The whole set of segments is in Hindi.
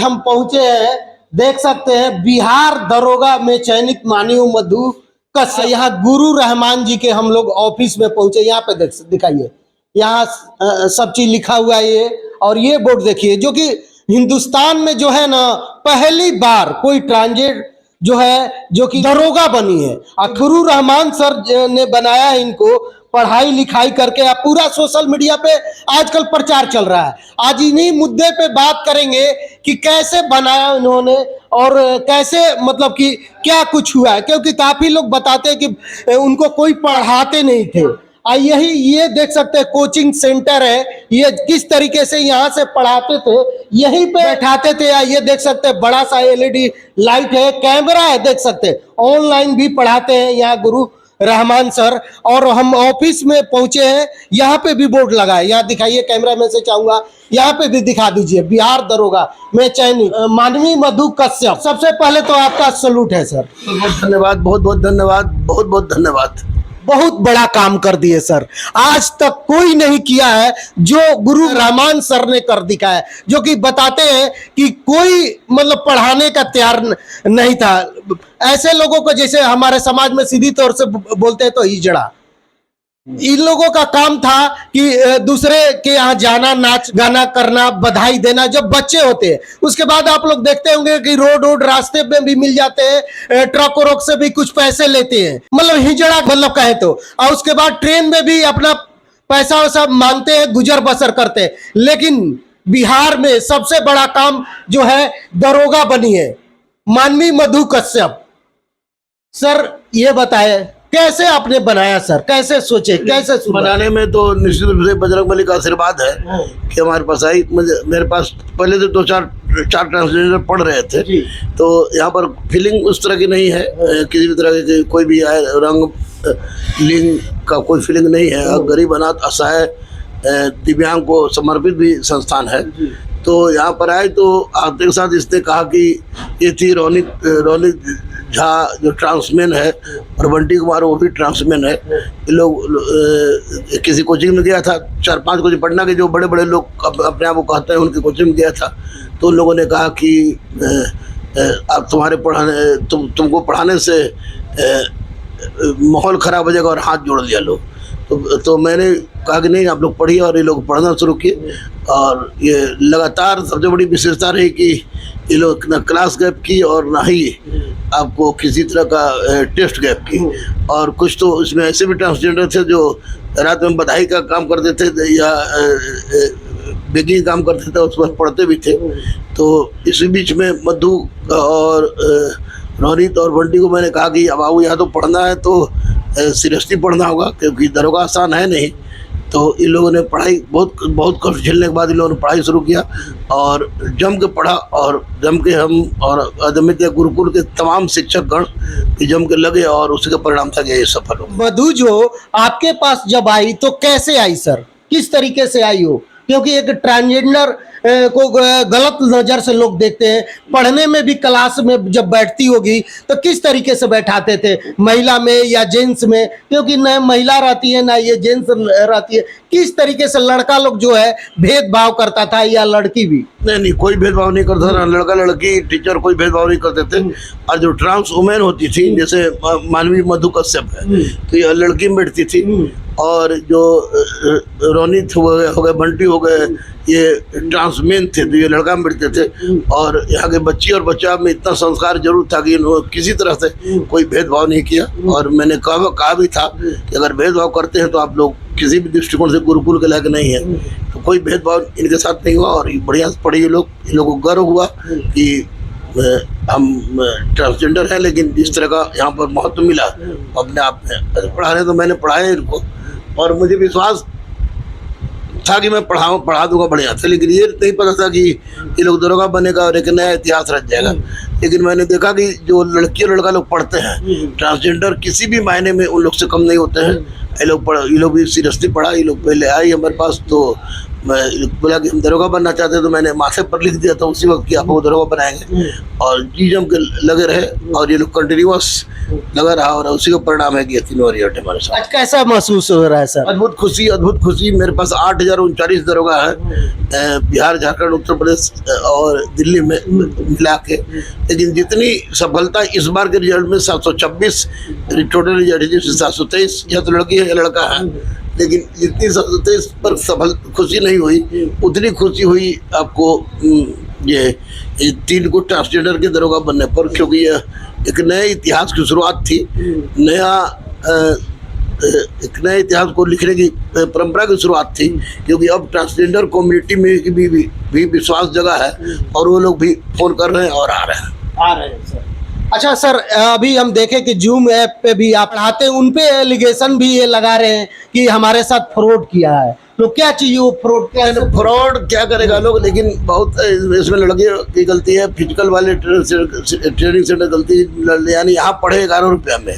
हम पहुंचे हैं, देख सकते हैं बिहार दरोगा में चयनित माननीय मधु कश्यप। यहाँ गुरु रहमान जी के हम लोग ऑफिस में पहुंचे। यहाँ पे दिखाइए, यहाँ सब चीज लिखा हुआ है ये, और ये बोर्ड देखिए जो कि हिंदुस्तान में जो है ना पहली बार कोई ट्रांजिट जो है जो कि दरोगा बनी है। गुरु रहमान सर ने बनाया है इनको, पढ़ाई लिखाई करके। अब पूरा सोशल मीडिया पे आजकल प्रचार चल रहा है। आज इन्हीं मुद्दे पे बात करेंगे कि कैसे बनाया इन्होंने और कैसे मतलब कि क्या कुछ हुआ है, क्योंकि काफी लोग बताते हैं कि उनको कोई पढ़ाते नहीं थे। यही ये देख सकते हैं कोचिंग सेंटर है, ये किस तरीके से यहाँ से पढ़ाते थे, यहीं पे बैठाते थे। ये देख सकते हैं बड़ा सा एलईडी लाइट है, कैमरा है, देख सकते हैं ऑनलाइन भी पढ़ाते हैं यहाँ गुरु रहमान सर। और हम ऑफिस में पहुंचे हैं, यहाँ पे भी बोर्ड लगा है, यहाँ दिखाइए, कैमरा में से चाहूंगा यहाँ पे भी दिखा दीजिए, बिहार दरोगा में चयनित माननीय मधु कश्यप। सबसे पहले तो आपका सलूट है सर। बहुत धन्यवाद, बहुत बहुत धन्यवाद, बहुत बहुत धन्यवाद। बहुत बड़ा काम कर दिए सर, आज तक कोई नहीं किया है जो गुरु रहमान सर ने कर दिखाया है, जो कि बताते हैं कि कोई मतलब पढ़ाने का तैयार नहीं था। ऐसे लोगों को जैसे हमारे समाज में सीधी तौर से बोलते हैं तो हिजड़ा, इन लोगों का काम था कि दूसरे के यहाँ जाना, नाच गाना करना, बधाई देना जब बच्चे होते हैं। उसके बाद आप लोग देखते होंगे कि रोड रास्ते में भी मिल जाते हैं, ट्रक रोक से भी कुछ पैसे लेते हैं, मतलब हिजड़ा मतलब कहे तो। और उसके बाद ट्रेन में भी अपना पैसा वैसा मांगते हैं, गुजर बसर करते हैं। लेकिन बिहार में सबसे बड़ा काम जो है दरोगा बनी है माननीय मधु कश्यप। सर ये बताए कैसे आपने बनाया सर, कैसे सोचे, कैसे बनाने में तो निश्चित रूप से बजरंगबली का आशीर्वाद है कि हमारे पास आई। मेरे पास पहले तो चार ट्रांसजेंडर पढ़ रहे थे, तो यहाँ पर फीलिंग उस तरह की नहीं है, किसी भी तरह की कोई भी रंग लिंग का कोई फीलिंग नहीं है। गरीब अनाथ असहाय दिव्यांग को समर्पित भी संस्थान है। तो यहाँ पर आए तो आते के साथ इसने कहा कि ये थी रोनित झा जो ट्रांसमैन है, और बंटी कुमार वो भी ट्रांसमैन है। ये लोग किसी कोचिंग में गया था, 4-5 कोचिंग पढ़ना के जो बड़े बड़े लोग अपने आप को कहते हैं उनकी कोचिंग में गया था। तो उन लोगों ने कहा कि अब तुम्हारे तुमको पढ़ाने से माहौल ख़राब हो जाएगा और हाथ जोड़ लिया लोग। तो मैंने कहा कि नहीं, आप लोग पढ़िए, और ये लोग पढ़ना शुरू किए। और ये लगातार सबसे बड़ी विशेषता रही कि ये लोग ना क्लास गैप की और ना ही आपको किसी तरह का टेस्ट गैप की। और कुछ तो इसमें ऐसे भी ट्रांसजेंडर थे जो रात में बधाई का काम करते थे या बेकिंग काम करते थे, उस पर पढ़ते भी थे। तो इसी बीच में मधु और रोनित और बंटी को मैंने कहा कि अब आओ, यहाँ तो पढ़ना है तो सीरियसली पढ़ना होगा, क्योंकि दरोगा आसान है नहीं। तो इन लोगों ने पढ़ाई बहुत कष्ट झेलने के बाद इन लोगों ने पढ़ाई शुरू किया और जम के पढ़ा, और जम के हम और अदमित गुरुकुल के तमाम शिक्षक गण जम के लगे, और उसी का परिणाम था कि ये सफल हो। मधु जो आपके पास जब आई तो कैसे आई सर, किस तरीके से आई हो? क्योंकि एक ट्रांसजेंडर को गलत नज़र से लोग देखते हैं। पढ़ने में भी क्लास में जब बैठती होगी तो किस तरीके से बैठाते थे, महिला में या जेंट्स में? क्योंकि न महिला रहती है ना ये जेंट्स रहती है। किस तरीके से लड़का लोग जो है भेदभाव करता था या लड़की भी? नहीं, कोई भेदभाव नहीं करता था, लड़का लड़की टीचर कोई भेदभाव नहीं करते थे। और जो ट्रांस वुमेन होती थी, जैसे माननीय मधु कश्यप है, तो ये लड़की में बैठती थी। और जो रोनित हो गए, बंटी हो गए, ये ट्रांसमेन थे, तो ये लड़का में बैठते थे। और यहाँ के बच्ची और बच्चा में इतना संस्कार जरूर था कि इन्होंने किसी तरह से कोई भेदभाव नहीं किया। और मैंने कहा भी था कि अगर भेदभाव करते हैं तो आप लोग किसी भी दृष्टिकोण से गुरुकुल के लायक नहीं है। तो कोई भेदभाव इनके साथ नहीं हुआ, और बढ़िया से पढ़े ये लोग। इन लोगों को गर्व हुआ कि हम ट्रांसजेंडर हैं, लेकिन इस तरह का यहाँ पर महत्व मिला अपने आप में। पढ़ा रहे तो मैंने पढ़ाया इनको, और मुझे विश्वास था कि मैं पढ़ा दूंगा बढ़िया से। लेकिन ये नहीं पता था कि ये लोग दरोगा बनेगा और एक नया इतिहास रच जाएगा। लेकिन मैंने देखा कि जो लड़की और लड़का लोग पढ़ते हैं, ट्रांसजेंडर किसी भी मायने में उन लोग से कम नहीं होते हैं। ये लोग भी सीरियसली पढ़ा। ये लोग पहले आई हमारे पास, तो मैं बोला कि हम दरोगा बनना चाहते हैं, तो मैंने माथे पर लिख दिया था उसी वक्त कि आपको दरोगा बनाएंगे, और जी जम के लगे रहे, और ये लोग कंटिन्यूअस लगा रहा, और उसी का परिणाम है कि ये 3 वरियट हमारे साथ। आज कैसा महसूस हो रहा है सर? अद्भुत खुशी। मेरे पास 8039 दरोगा है, बिहार, झारखंड, उत्तर प्रदेश और दिल्ली में मिला के। लेकिन जितनी सफलता इस बार के रिजल्ट में 726 टोटल रिजल्ट है, जिसमें 723 या तो लड़की है या लड़का है, लेकिन जितनी 723 पर सफल खुशी नहीं हुई, उतनी खुशी हुई आपको ये 3 को ट्रांसजेंडर के दरोगा बनने पर, क्योंकि यह एक नए इतिहास की शुरुआत थी, एक नए इतिहास को लिखने की परंपरा की शुरुआत थी, क्योंकि अब ट्रांसजेंडर कम्युनिटी में भी विश्वास जगा है, और वो लोग भी फोन कर रहे हैं और आ रहे हैं सर। अच्छा सर, अभी हम देखें कि जूम ऐप पे भी आप पढ़ाते हैं, उन पे एलिगेशन भी ये लगा रहे हैं कि हमारे साथ फ्रॉड किया है, तो क्या चाहिए वो फ्रॉड क्या करेगा लोग, लेकिन बहुत इसमें लड़के की गलती है, फिजिकल वाले ट्रेनिंग सेंटर गलती, यानी यहाँ पढ़े 11 रुपया में,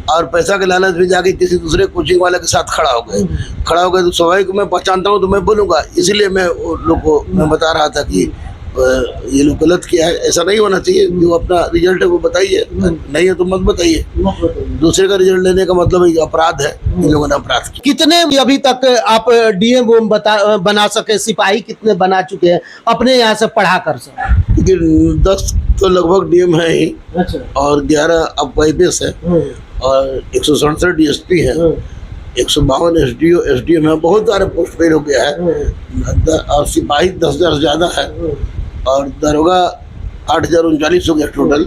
और पैसा के लालच में जाके किसी दूसरे कोचिंग वाले के साथ खड़ा हो गए, तो स्वाभाविक मैं पहचानता हूँ तो मैं बोलूँगा, इसीलिए मैं लोग को मैं बता रहा था कि ये लोग गलत किया है, ऐसा नहीं होना चाहिए। जो अपना रिजल्ट है वो बताइए, नहीं है तो मत बताइए। दूसरे का रिजल्ट लेने का मतलब है अपराध है, इन लोगों ने अपराध किया। कितने अभी तक आप डीएम बना सके, सिपाही कितने बना चुके हैं अपने यहाँ से पढ़ा कर सर? क्योंकि 10 तो लगभग डीएम है ही, और 11 अब IPS है, और 167 DSP है, 152 SDM है, बहुत सारे पोस्ट फेल हो गया है, और सिपाही 10,000 से ज़्यादा है, और दरोगा 8039 हो गया टोटल।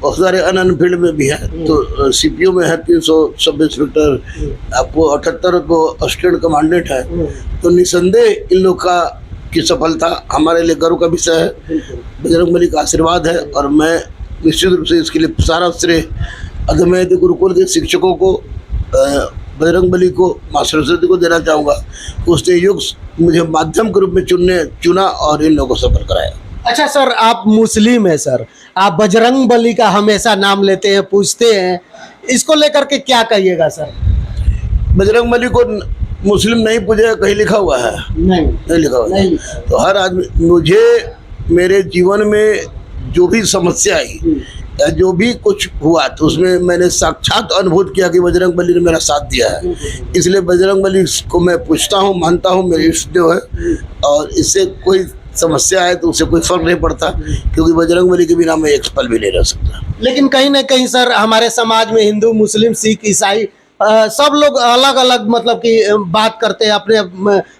बहुत सारे अनफील्ड में भी है, तो CPO में है 300 सब इंस्पेक्टर, आपको 78 को असिस्टेंट कमांडेंट है, तो निसंदेह इन लोग की सफलता हमारे लिए गर्व का विषय है। बजरंगबली का आशीर्वाद है, और मैं निश्चित रूप से इसके लिए सारा श्रेय अधमैत गुरुकुल के शिक्षकों को, बजरंगबली को, माँ सरस्वती को देना चाहूँगा। उसने युग मुझे माध्यम के रूप में चुना और इन लोगों को सफल कराया। अच्छा सर, आप मुस्लिम है सर, आप बजरंगबली का हमेशा नाम लेते हैं, पूछते हैं, इसको लेकर के क्या कहिएगा सर? बजरंगबली को मुस्लिम नहीं पूजेगा कहीं लिखा हुआ है? नहीं लिखा हुआ है। तो हर आदमी, मुझे मेरे जीवन में जो भी समस्या आई या जो भी कुछ हुआ, तो उसमें मैंने साक्षात अनुभूत किया कि बजरंगबली ने मेरा साथ दिया है। इसलिए बजरंगबली को मैं पूछता हूँ, मानता हूँ, मेरे इष्ट देव है, और इससे कोई समस्या है तो उससे कोई फर्क नहीं पड़ता, क्योंकि बजरंगबली के बिना मैं एक पल भी नहीं रह सकता। लेकिन कहीं ना कहीं सर, हमारे समाज में हिंदू, मुस्लिम, सिख, ईसाई सब लोग अलग अलग मतलब कि बात करते हैं अपने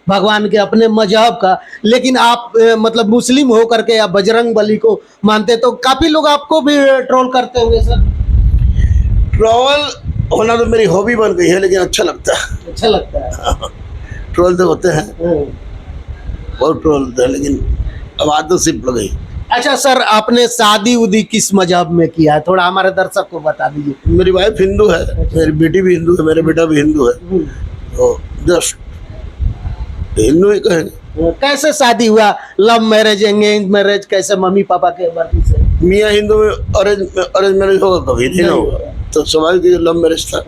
भगवान के, अपने मजहब का, लेकिन आप मतलब मुस्लिम हो करके आप बजरंगबली को मानते, तो काफी लोग आपको भी ट्रोल करते होंगे सर? ट्रोल होना तो मेरी हॉबी बन गई है, लेकिन अच्छा लगता है। ट्रोल तो होते हैं, बहुत ट्रोल होते हैं, लेकिन अब आदत से पड़ गई। अच्छा सर, आपने शादी उदी किस मजहब में किया है, थोड़ा हमारे दर्शक को बता दीजिए। मेरी वाइफ हिंदू है, मेरी बेटी भी हिंदू है, मेरा बेटा भी हिंदू है, तो जस्ट हिंदू ही कहेंगे। कैसे शादी हुआ, लव मैरिज, एंगेज मैरिज, कैसे मम्मी पापा के मर्जी से? मियाँ हिंदू में अरेंज मैरिज होगा, कभी नहीं होगा, तो स्वाभाविक लव मैरिज था,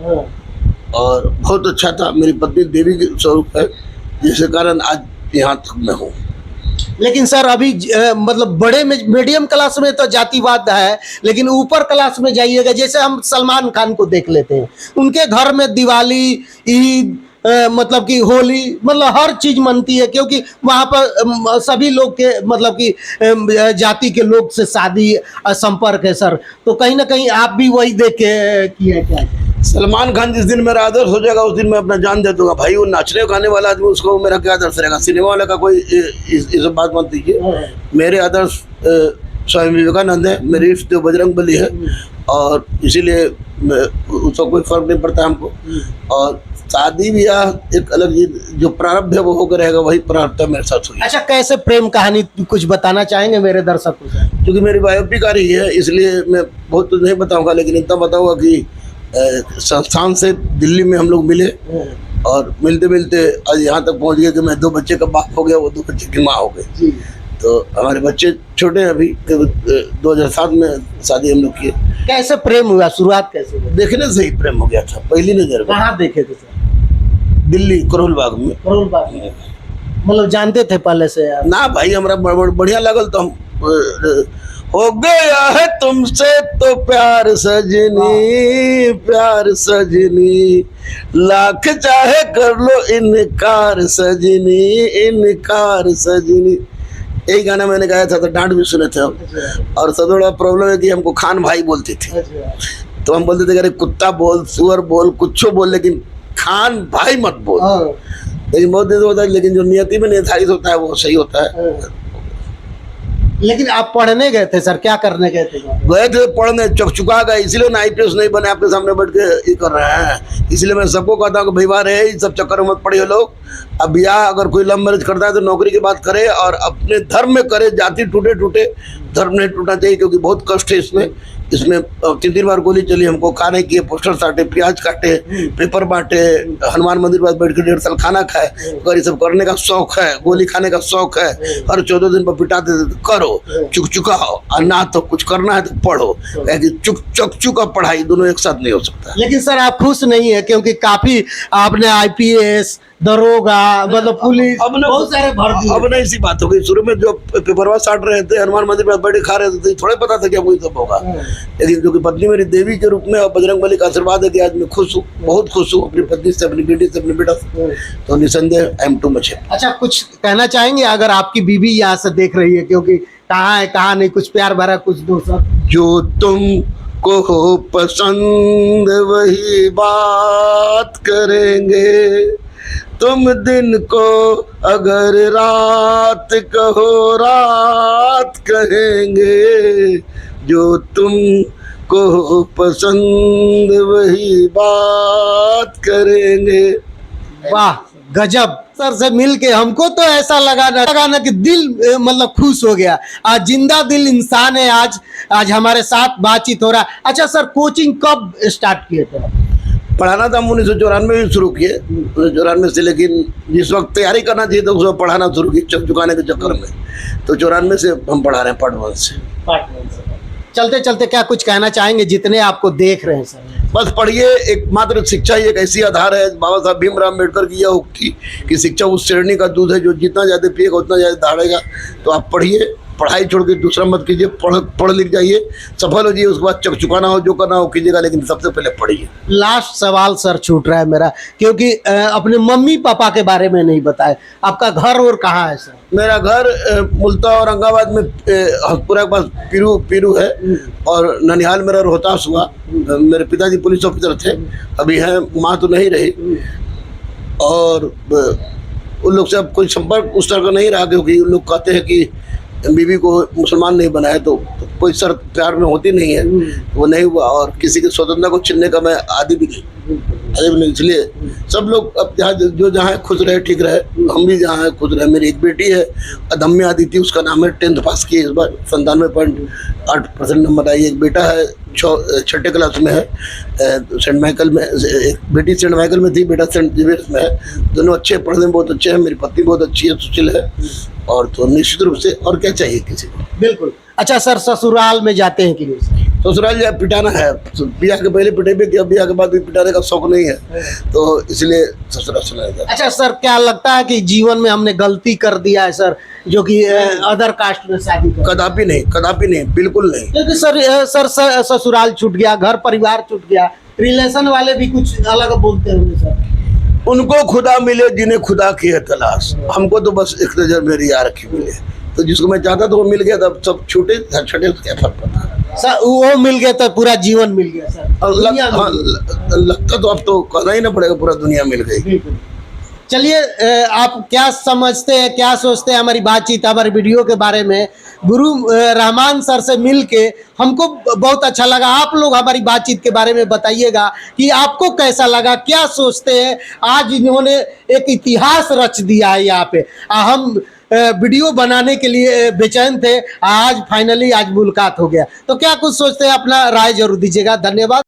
और बहुत अच्छा था। मेरी पत्नी देवी के स्वरूप है, जिसके कारण आज यहाँ तक मैं हूँ। लेकिन सर अभी मतलब बड़े मीडियम क्लास में तो जातिवाद है, लेकिन ऊपर क्लास में जाइएगा, जैसे हम सलमान खान को देख लेते हैं, उनके घर में दिवाली, ईद, मतलब कि होली, मतलब हर चीज मनती है, क्योंकि वहाँ पर सभी लोग के मतलब कि जाति के लोग से शादी संपर्क है सर। तो कहीं ना कहीं आप भी वही देख के किए क्या? सलमान खान जिस दिन मेरा आदर्श हो जाएगा, उस दिन मैं अपना जान दे दूंगा। भाई वो नाचने गाने वाला आदमी, उसको मेरा क्या आदर्श रहेगा? सिनेमा वाले का कोई इस बात मत दीजिए। मेरे आदर्श स्वामी विवेकानंद है, मेरे इष्ट देव बजरंगबली है, और इसीलिए उसका कोई फर्क नहीं पड़ता हमको। और शादी ब्याह एक अलग चीज, जो प्रारब्ध है वो होकर रहेगा, वही प्रारब्ध मेरे साथ हुई। अच्छा, कैसे प्रेम कहानी कुछ बताना चाहेंगे मेरे दर्शकों से? क्योंकि मेरी बायोपिक आ रही है, इसलिए मैं बहुत तो नहीं बताऊंगा, लेकिन इतना बताऊंगा कि संस्थान से दिल्ली में हम लोग मिले, और मिलते मिलते आज यहाँ तक पहुँच गए कि मैं 2 बच्चे का बाप हो गया, वो 2 बच्चे की माँ हो गई। तो हमारे बच्चे छोटे हैं अभी, 2007 में शादी हम लोग किए। कैसे प्रेम हुआ, शुरुआत कैसे हुई? देखने से ही प्रेम हो गया था, पहली नजर में। कहाँ देखे थे सर? दिल्ली करोल बाग में। करोल बाग में। मतलब जानते थे पहले से आप? ना भाई, हमरा बढ़िया लगल तो हम हो गया है तुमसे तो प्यार सजनी, प्यार सजनी, लाख चाहे कर लो इनकार सजनी, इनकार सजनी। यही गाना मैंने गाया था, तो डांट भी सुने थे हम। और सबसे बड़ा प्रॉब्लम है कि हमको खान भाई बोलते थे, तो हम बोलते थे कि अरे कुत्ता बोल, सुअर बोल, कुछ बोल, लेकिन खान भाई मत बोल। लेकिन बहुत दिन होता है, लेकिन जो नियति में निर्धारित होता है वो सही होता है। लेकिन आप पढ़ने गए थे सर, क्या करने गए थे? गए थे पढ़ने, चुका गए, इसलिए ना IPS नहीं बने, आपके सामने बैठ के ये कर रहे हैं। इसलिए मैं सबको कहता हूँ कि भाई रहे इस सब चक्कर में मत पड़िए लोग। अब या अगर कोई लव मैरिज करता है तो नौकरी की बात करे और अपने धर्म में करे। जाति टूटे टूटे, धर्म नहीं टूटना चाहिए, क्योंकि बहुत कष्ट है इसमें। इसमें 3 बार गोली चली, हमको खाने किए, पोस्टर साटे, प्याज काटे, पेपर बांटे, हनुमान मंदिर पास बैठ के 1.5 साल खाना खाए। अगर ये सब करने का शौक है, गोली खाने का शौक है, हर 14 दिन पर पिटाते थे तो करो, चुका हो, और ना तो कुछ करना है तो पढ़ो। चुका पढ़ाई दोनों एक साथ नहीं हो सकता। लेकिन सर आप खुश नहीं है, क्योंकि काफी आपने IPS, दरोगा, मतलब पुलिस, बहुत सारे भर्ती। अब नहीं सी बात हो गई। शुरू में जो पेपरवा साट रहे थे, हनुमान मंदिर पर बैठे खा रहे थे, थोड़े पता था कि अब वही सब होगा। लेकिन जो कि पत्नी मेरी देवी के रूप में और बजरंगबली का आशीर्वाद है कि आज मैं खुश हूँ, बहुत खुश हूँ अपनी पत्नी से, अपनी बेटी से, अपने बेटा से। तो निसंदेह आई एम टू मच। अच्छा, कुछ कहना चाहेंगे अगर आपकी बीवी यहाँ से देख रही है, क्योंकि कहाँ है कहाँ नहीं, कुछ प्यार भरा कुछ दो सर। जो तुम को हो पसंद वही बात करेंगे, तुम दिन को अगर रात कहो रात कहेंगे, जो तुम को हो पसंद वही बात करेंगे। वाह गजब सर से मिल के हमको तो ऐसा लगा ना कि दिल मतलब खुश हो गया। आज जिंदा दिल इंसान है। आज हमारे साथ बातचीत हो रहा है। अच्छा सर, कोचिंग कब स्टार्ट किए थे? पढ़ाना था हम 1994 में शुरू किए, 1994 से। लेकिन जिस वक्त तैयारी करना चाहिए तो उस वक्त पढ़ाना शुरू की, चुकाने के चक्कर में। तो 94 से हम पढ़ा रहे हैं, पार्ट 1 से। चलते चलते क्या कुछ कहना चाहेंगे जितने आपको देख रहे हैं सर? बस पढ़िए। एकमात्र शिक्षा ही एक ऐसी आधार है, बाबा साहब भीमराव अम्बेडकर की यह उक्ति कि शिक्षा उस श्रेणी का दूध है जो जितना ज़्यादा पिएगा उतना ज़्यादा दहाड़ेगा। तो आप पढ़िए, पढ़ाई छोड़ के दूसरा मत कीजिए, पढ़ लिख जाइए, सफल हो जाइए, उसके बाद चुकाना हो जो करना हो कीजिएगा, लेकिन सबसे पहले पढ़िए। लास्ट सवाल सर छूट रहा है मेरा, क्योंकि अपने मम्मी पापा के बारे में नहीं बताए। आपका घर और कहाँ है सर? मेरा घर मुल्ता औरंगाबाद में हसपुरा के पास पीरू है, और ननिहाल मेरा रोहतास हुआ। मेरे पिताजी पुलिस ऑफिसर थे, अभी हैं, माँ तो नहीं रही। और उन लोग से अब कोई संपर्क उस तरह का नहीं रहा, क्योंकि उन लोग कहते हैं कि बीवी को मुसलमान नहीं बनाया तो कोई शर्त प्यार में होती नहीं है, वो नहीं हुआ। और किसी की स्वतंत्रता को छीनने का मैं आदि भी नहीं। इसलिए सब लोग अब जो जहाँ है खुश रहे, ठीक रहे, हम भी जहाँ है खुश रहे। मेरी एक बेटी है अदम्य आदित्य, उसका नाम है, 10th पास की इस बार, 97.8% नंबर आई। एक बेटा है 6ठी क्लास में है, सेंट माइकल में। एक बेटी सेंट माइकल में थी, बेटा सेंट जेवियर्स में है। दोनों अच्छे, पढ़ने में बहुत अच्छे हैं। मेरी पत्नी बहुत अच्छी है, सुशील है। और तो निश्चित रूप से और क्या चाहिए किसी को। बिल्कुल। अच्छा सर, ससुराल में जाते हैं कि नहीं? ससुराल जाए पिटाना है, ब्याह के पहले पिटे भी, ब्याह के बाद भी पिटाने का शौक नहीं है, तो इसलिए ससुराल चला जाता है। अच्छा सर, क्या लगता है कि जीवन में हमने गलती कर दिया है सर, जो कि अदर कास्ट में शादी कर? कदापि नहीं, बिल्कुल नहीं। क्योंकि सर ससुराल छूट गया, घर परिवार छूट गया, रिलेशन वाले भी कुछ अलग बोलते होंगे सर। उनको खुदा मिले जिन्हें खुदा की है तलाश, हमको तो बस एक नजर मेरी यार की मिले। तो जिसको मैं चाहता तो वो मिल गया, तब सब छूटे छटे तो क्या फर्क पड़ता सर? वो मिल गया तो पूरा जीवन मिल गया सर। लगता तो अब तो कहना ही ना पड़ेगा, पूरा दुनिया मिल गई। चलिए, आप क्या समझते हैं, क्या सोचते हैं हमारी बातचीत, हमारी वीडियो के बारे में? गुरु रहमान सर से मिल के हमको बहुत अच्छा लगा। आप लोग हमारी बातचीत के बारे में बताइएगा कि आपको कैसा लगा, क्या सोचते हैं। आज इन्होंने एक इतिहास रच दिया है यहाँ पे। हम वीडियो बनाने के लिए बेचैन थे, आज फाइनली आज मुलाकात हो गया। तो क्या कुछ सोचते हैं, अपना राय जरूर दीजिएगा। धन्यवाद।